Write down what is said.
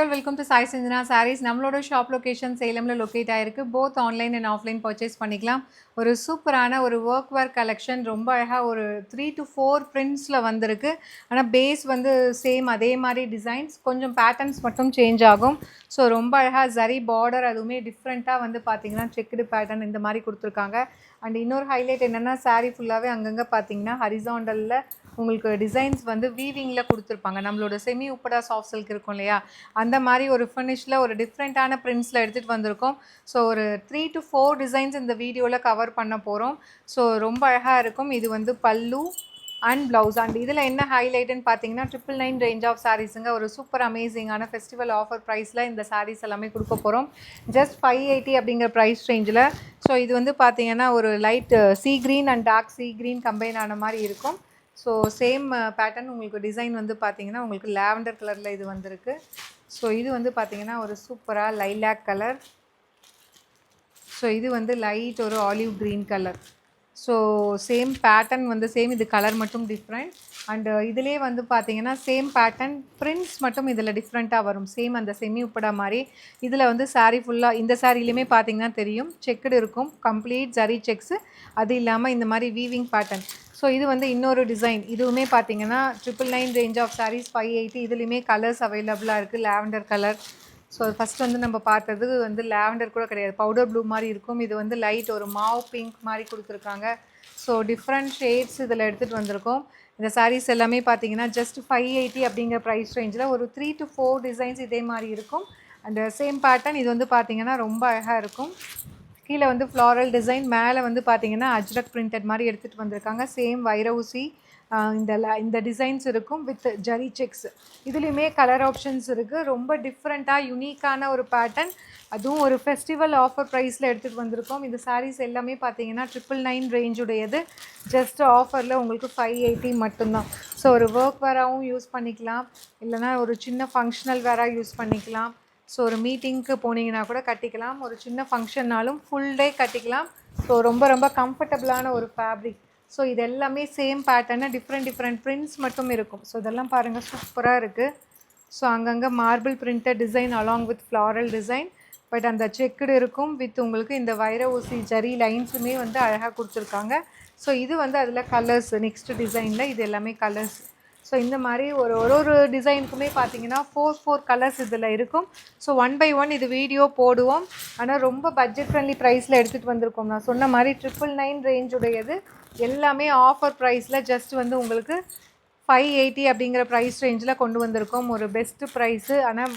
all, welcome to Sai Sanjana Sarees. நம்மளோட shop location சேலம்ல locate ஆயிருக்கு. Both online and offline purchase பண்ணிக்கலாம். ஒரு சூப்பரான ஒரு ஒர்க் வேர் கலெக்ஷன் ரொம்ப அழகா ஒரு 3 to 4 பிரிண்ட்ஸ்ல வந்திருக்கு. ஆனா பேஸ் வந்து சேம் அதே மாதிரி டிசைன்ஸ், கொஞ்சம் பேட்டர்ன்ஸ் மட்டும் சேஞ்ச் ஆகும். ஸோ ரொம்ப அழகா ஜரி பார்டர் அதுவுமே டிஃப்ரெண்ட்டாக வந்து பார்த்தீங்கன்னா செக்குடு பேட்டர்ன் இந்த மாதிரி கொடுத்துருக்காங்க. அண்ட் இன்னொரு ஹைலைட் என்னென்னா சாரீ ஃபுல்லாகவே அங்கங்கே பார்த்தீங்கன்னா ஹரிசாண்டலில் உங்களுக்கு டிசைன்ஸ் வந்து வீவிங்கில் கொடுத்துருப்பாங்க. நம்மளோட செமி உப்படா சாஃப்ட் சில்க் இருக்கும் இல்லையா, அந்த மாதிரி ஒரு ஃபினிஷில் ஒரு டிஃப்ரெண்ட்டான பிரிண்ட்ஸில் எடுத்துகிட்டு வந்திருக்கோம். ஸோ ஒரு 3 to 4 டிசைன்ஸ் இந்த வீடியோவில் கவர் பண்ண போகிறோம். ஸோ ரொம்ப அழகாக இருக்கும். இது வந்து பல்லு அண்ட் ப்ளவுஸ். அண்ட் இதில் என்ன ஹைலைட்டுன்னு பார்த்தீங்கன்னா 999 ரேஞ்ச் ஆஃப் சாரீஸுங்க. ஒரு சூப்பர் அமேசிங்கான ஃபெஸ்டிவல் ஆஃபர் ப்ரைஸில் இந்த சாரீஸ் எல்லாமே கொடுக்க போகிறோம். ஜஸ்ட் 580 அப்படிங்கிற ப்ரைஸ் ரேஞ்சில். ஸோ இது வந்து பார்த்தீங்கன்னா ஒரு light sea green and dark sea green combine ஆன மாதிரி இருக்கும். ஸோ சேம் பேட்டர்ன் உங்களுக்கு டிசைன் வந்து பார்த்தீங்கன்னா உங்களுக்கு லாவெண்டர் கலரில் இது வந்திருக்கு. ஸோ இது வந்து பார்த்தீங்கன்னா ஒரு சூப்பராக லைலாக் கலர். ஸோ இது வந்து லைட் ஒரு olive green colour. So same pattern வந்து சேம், இது கலர் மட்டும் டிஃப்ரெண்ட். அண்டு இதிலே வந்து பார்த்தீங்கன்னா சேம் பேட்டர்ன் பிரிண்ட்ஸ் மட்டும் இதில் டிஃப்ரெண்ட்டாக வரும். சேம் அந்த செமி உப்படா மாதிரி இதில் வந்து சாரீ ஃபுல்லாக இந்த சாரீலையுமே பார்த்தீங்கன்னா தெரியும் செக்குடு இருக்கும், கம்ப்ளீட் ஜரி செக்ஸு. அது இல்லாமல் இந்த மாதிரி வீவிங் பேட்டர்ன். ஸோ இது வந்து இன்னொரு டிசைன். இதுவுமே பார்த்தீங்கன்னா 999 ரேஞ்ச் ஆஃப் சாரீஸ் 580. இதுலேயுமே கலர்ஸ் அவைலபிளாக இருக்குது. Lavender colour. ஸோ ஃபஸ்ட் வந்து நம்ம பார்த்தது வந்து லாவெண்டர் கூட கிடையாது, பவுடர் ப்ளூ மாதிரி இருக்கும். இது வந்து லைட் ஒரு மாவ் பிங்க் மாதிரி கொடுத்துருக்காங்க. ஸோ டிஃப்ரெண்ட் ஷேட்ஸ் இதில் எடுத்துகிட்டு வந்திருக்கோம். இந்த சாரீஸ் எல்லாமே பார்த்தீங்கன்னா ஜஸ்ட் 580 அப்படிங்கிற ப்ரைஸ் ரேஞ்சில் ஒரு 3 to 4 டிசைன்ஸ் இதே மாதிரி இருக்கும். அண்ட் சேம் பேட்டர்ன் இது வந்து பார்த்தீங்கன்னா ரொம்ப அழகாக இருக்கும். கீழே வந்து ஃப்ளாரல் டிசைன், மேலே வந்து பார்த்தீங்கன்னா அஜ்ரக் பிரிண்டட் மாதிரி எடுத்துகிட்டு வந்திருக்காங்க. சேம் வைர ஊசி இந்த டிசைன்ஸ் இருக்கும் வித் ஜரி செக்ஸ். இதுலேயுமே கலர் ஆப்ஷன்ஸ் இருக்குது. ரொம்ப டிஃப்ரெண்ட்டாக யூனிக்கான ஒரு பேட்டர்ன், அதுவும் ஒரு ஃபெஸ்டிவல் ஆஃபர் ப்ரைஸில் எடுத்துகிட்டு வந்திருக்கோம். இந்த சாரீஸ் எல்லாமே பார்த்தீங்கன்னா 999 ரேஞ்சுடையது. ஜஸ்ட் ஆஃபரில் உங்களுக்கு 580 மட்டும்தான். ஸோ ஒரு ஒர்க் வேராகவும் யூஸ் பண்ணிக்கலாம், இல்லைனா ஒரு சின்ன ஃபங்க்ஷனல் வேராக யூஸ் பண்ணிக்கலாம். ஸோ ஒரு மீட்டிங்க்கு போனீங்கன்னா கூட கட்டிக்கலாம், ஒரு சின்ன ஃபங்க்ஷன்னாலும் ஃபுல் டே கட்டிக்கலாம். ஸோ ரொம்ப ரொம்ப கம்ஃபர்டபுளான ஒரு ஃபேப்ரிக். ஸோ இது எல்லாமே சேம் பேட்டர்னு டிஃப்ரெண்ட் பிரிண்ட்ஸ் மட்டும் இருக்கும். ஸோ இதெல்லாம் பாருங்கள் சூப்பராக இருக்குது. ஸோ அங்கங்கே marble printed design along with floral design. But அந்த செக்குடு இருக்கும் வித் உங்களுக்கு இந்த வைர ஊசி ஜரி லைன்ஸுமே வந்து அழகாக கொடுத்துருக்காங்க. ஸோ இது வந்து அதில் கலர்ஸ் நெக்ஸ்ட் டிசைனில் இது எல்லாமே கலர்ஸ். ஸோ இந்த மாதிரி ஒரு டிசைனுக்குமே பார்த்தீங்கன்னா 4 கலர்ஸ் இதில் இருக்கும். ஸோ 1 by 1 இது வீடியோ போடுவோம். ஆனால் ரொம்ப பட்ஜெட் ஃப்ரெண்ட்லி ப்ரைஸில் எடுத்துகிட்டு வந்திருக்கோம். நான் சொன்ன மாதிரி 999 ரேஞ்சுடையது எல்லாமே ஆஃபர் ப்ரைஸில் ஜஸ்ட் வந்து உங்களுக்கு 580 அப்படிங்கிற ப்ரைஸ் ரேஞ்சில் கொண்டு வந்திருக்கோம். ஒரு பெஸ்ட்டு ப்ரைஸு. ஆனால்